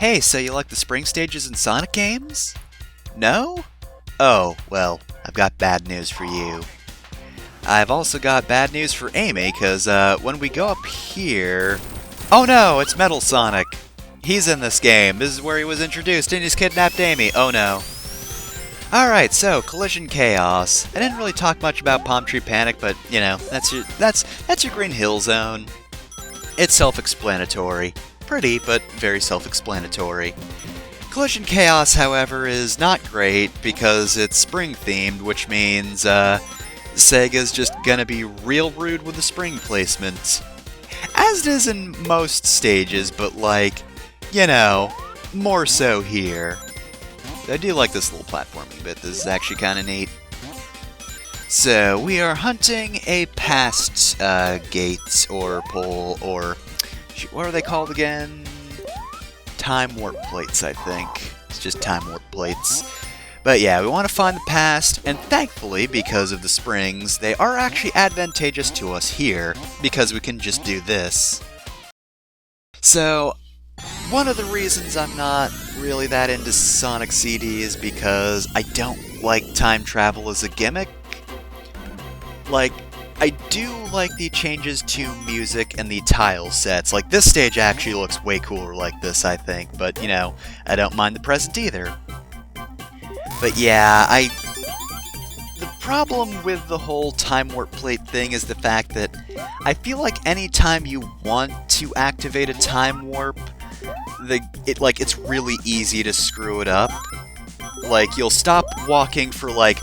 Hey, so you like the spring stages in Sonic games? No? Oh, well, I've got bad news for you. I've also got bad news for Amy, because when we go up here... Oh no, it's Metal Sonic! He's in this game. This is where he was introduced, and he's kidnapped Amy. Oh no. Alright, so, Collision Chaos. I didn't really talk much about Palm Tree Panic, but, you know, that's your Green Hill Zone. It's self-explanatory. Pretty, but very self-explanatory. Collision Chaos, however, is not great because it's spring-themed, which means, Sega's just gonna be real rude with the spring placement. As it is in most stages, but like, you know, more so here. I do like this little platforming bit, this is actually kinda neat. So, we are hunting a past, gate, or pole, or... what are they called again? Time warp plates, I think. It's just time warp plates. But yeah, we want to find the past, and thankfully, because of the springs, they are actually advantageous to us here, because we can just do this. So, one of the reasons I'm not really that into Sonic CD is because I don't like time travel as a gimmick. Like, I do like the changes to music and the tile sets. Like, this stage actually looks way cooler like this, I think. But, you know, I don't mind the present either. But yeah, the problem with the whole time warp plate thing is the fact that I feel like anytime you want to activate a time warp, it's really easy to screw it up. Like, you'll stop walking for, like,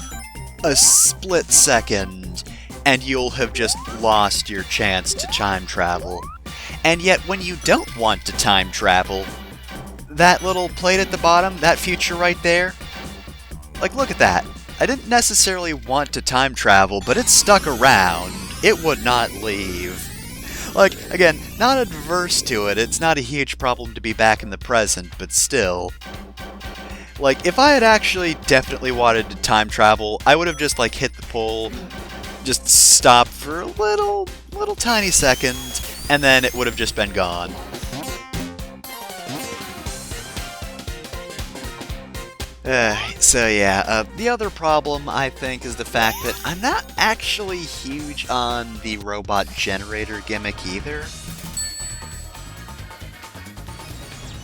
a split second, and you'll have just lost your chance to time travel. And yet, when you don't want to time travel, that little plate at the bottom, that future right there, like, look at that. I didn't necessarily want to time travel, but it stuck around. It would not leave. Like, again, not adverse to it, it's not a huge problem to be back in the present, but still. Like, if I had actually definitely wanted to time travel, I would have just, like, hit the pole, just stopped for a little tiny second, and then it would have just been gone. So yeah, the other problem, I think, is the fact that I'm not actually huge on the robot generator gimmick either.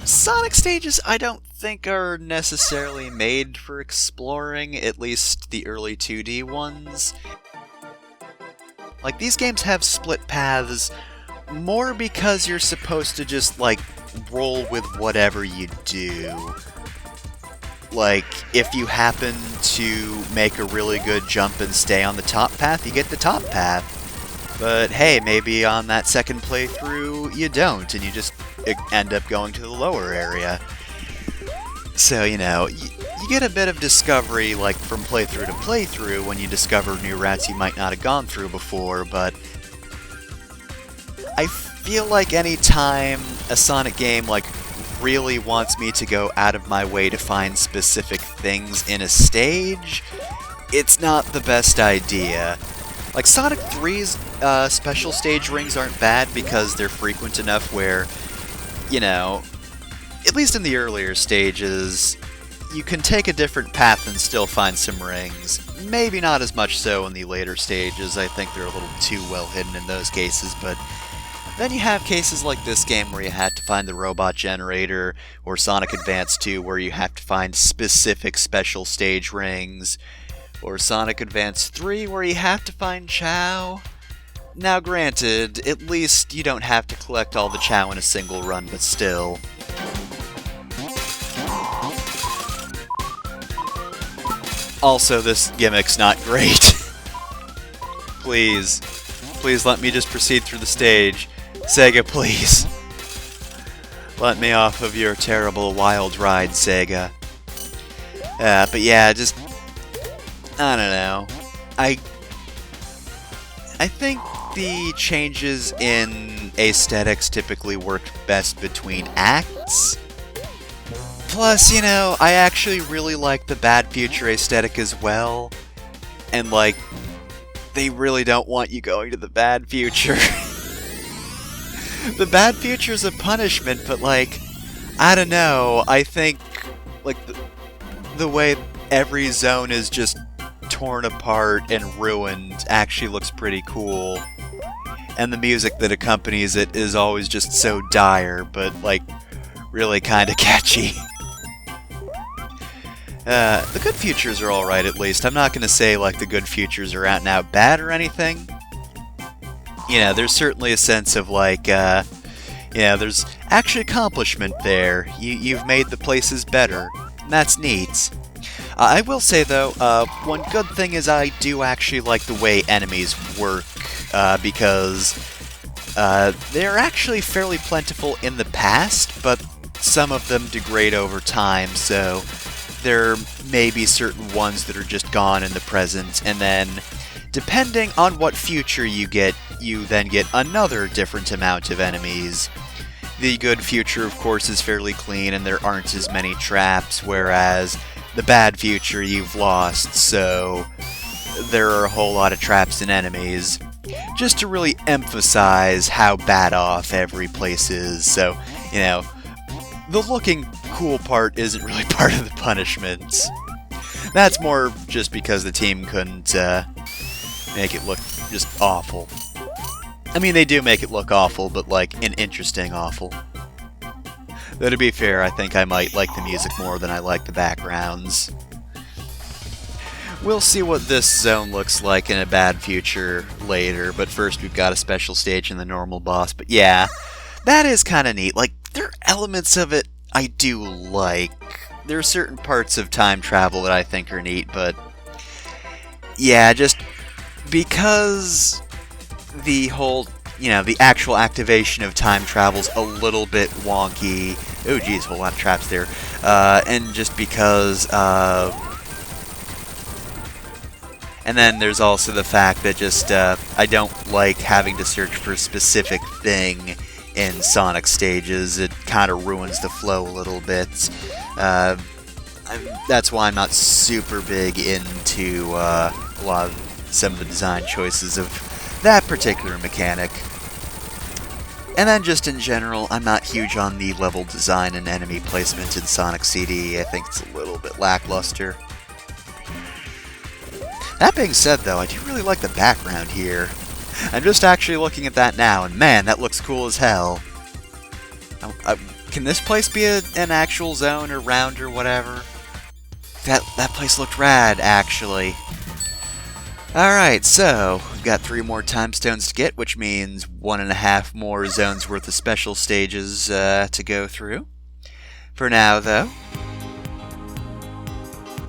Sonic stages, I don't think are necessarily made for exploring, at least the early 2D ones. Like, these games have split paths more because you're supposed to just, like, roll with whatever you do. Like, if you happen to make a really good jump and stay on the top path, you get the top path. But hey, maybe on that second playthrough, you don't, and you just end up going to the lower area. So, you know, you get a bit of discovery, like, from playthrough to playthrough when you discover new routes you might not have gone through before, but I feel like any time a Sonic game, like, really wants me to go out of my way to find specific things in a stage, it's not the best idea. Like, Sonic 3's special stage rings aren't bad because they're frequent enough where, you know, at least in the earlier stages, you can take a different path and still find some rings. Maybe not as much so in the later stages, I think they're a little too well hidden in those cases, but then you have cases like this game where you had to find the robot generator, or Sonic Advance 2 where you have to find specific special stage rings, or Sonic Advance 3 where you have to find Chow. Now granted, at least you don't have to collect all the Chow in a single run, but still. Also, this gimmick's not great. Please let me just proceed through the stage. Sega, please. Let me off of your terrible wild ride, Sega. But yeah, just... I don't know. I think the changes in aesthetics typically work best between acts. Plus, you know, I actually really like the Bad Future aesthetic as well. And, like, they really don't want you going to the Bad Future. The Bad Future's a punishment, but, like, I don't know, I think, like, the way every zone is just torn apart and ruined actually looks pretty cool. And the music that accompanies it is always just so dire, but, like, really kinda catchy. The good futures are alright, at least. I'm not gonna say, like, the good futures are out and out bad or anything. You know, there's certainly a sense of, like, there's actually accomplishment there. You've made the places better. And that's neat. I will say, though, one good thing is I do actually like the way enemies work, because they're actually fairly plentiful in the past, but some of them degrade over time, so there may be certain ones that are just gone in the present, and then, depending on what future you then get another different amount of enemies. The good future, of course, is fairly clean, and there aren't as many traps, whereas the bad future you've lost, so there are a whole lot of traps and enemies, just to really emphasize how bad off every place is. So, you know, the looking cool part isn't really part of the punishment. That's more just because the team couldn't make it look just awful. I mean, they do make it look awful, but like an interesting awful. Though to be fair, I think I might like the music more than I like the backgrounds. We'll see what this zone looks like in a bad future later, but first we've got a special stage in the normal boss. But yeah, that is kind of neat. Like, there are elements of it I do like. There are certain parts of time travel that I think are neat, but yeah, just because the whole, the actual activation of time travel's a little bit wonky. Oh geez, a whole lot of traps there. And just because, and then there's also the fact that just, I don't like having to search for a specific thing in Sonic stages. It kind of ruins the flow a little bit. That's why I'm not super big into some of the design choices of that particular mechanic. And then just in general, I'm not huge on the level design and enemy placement in Sonic CD. I think it's a little bit lackluster. That being said, though, I do really like the background here. I'm just actually looking at that now, and man, that looks cool as hell. Can this place be an actual zone or round or whatever? That place looked rad, actually. Alright, so, we've got 3 more time stones to get, which means 1.5 more zones worth of special stages to go through. For now, though.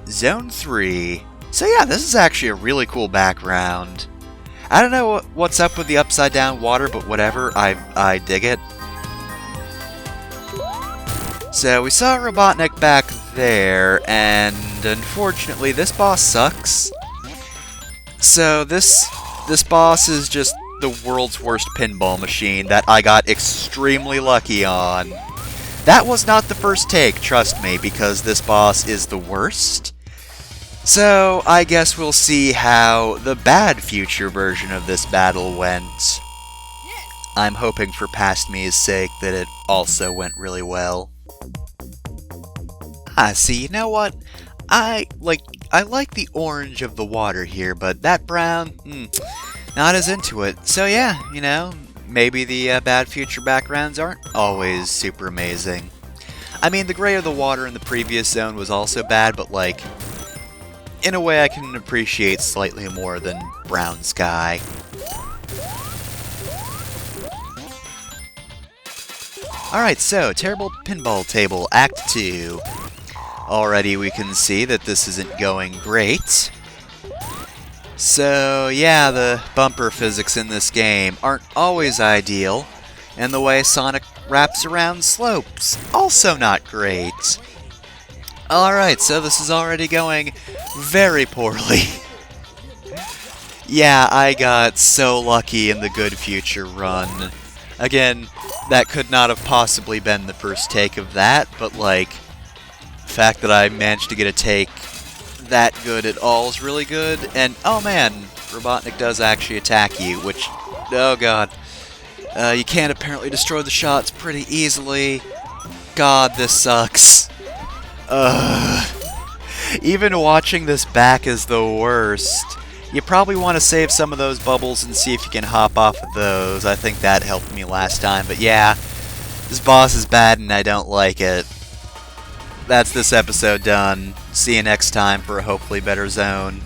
Zone 3. So yeah, this is actually a really cool background. I don't know what's up with the upside down water, but whatever, I dig it. So we saw Robotnik back there, and unfortunately this boss sucks. So this boss is just the world's worst pinball machine that I got extremely lucky on. That was not the first take, trust me, because this boss is the worst. So I guess we'll see how the bad future version of this battle went. I'm hoping for past me's sake that it also went really well. See, you know what? I like the orange of the water here, but that brown, not as into it. So yeah, maybe the bad future backgrounds aren't always super amazing. I mean, the gray of the water in the previous zone was also bad, but like, in a way I can appreciate slightly more than brown sky. Alright, so, Terrible Pinball Table, Act 2. Already we can see that this isn't going great. So, yeah, the bumper physics in this game aren't always ideal, and the way Sonic wraps around slopes, also not great. Alright, so this is already going very poorly. Yeah, I got so lucky in the Good Future run. Again, that could not have possibly been the first take of that, but like, the fact that I managed to get a take that good at all is really good. And, oh man, Robotnik does actually attack you, which, oh god. You can't apparently destroy the shots pretty easily. God, this sucks. Ugh. Even watching this back is the worst. You probably want to save some of those bubbles and see if you can hop off of those. I think that helped me last time, but yeah, this boss is bad and I don't like it. That's this episode done. See you next time for a hopefully better zone.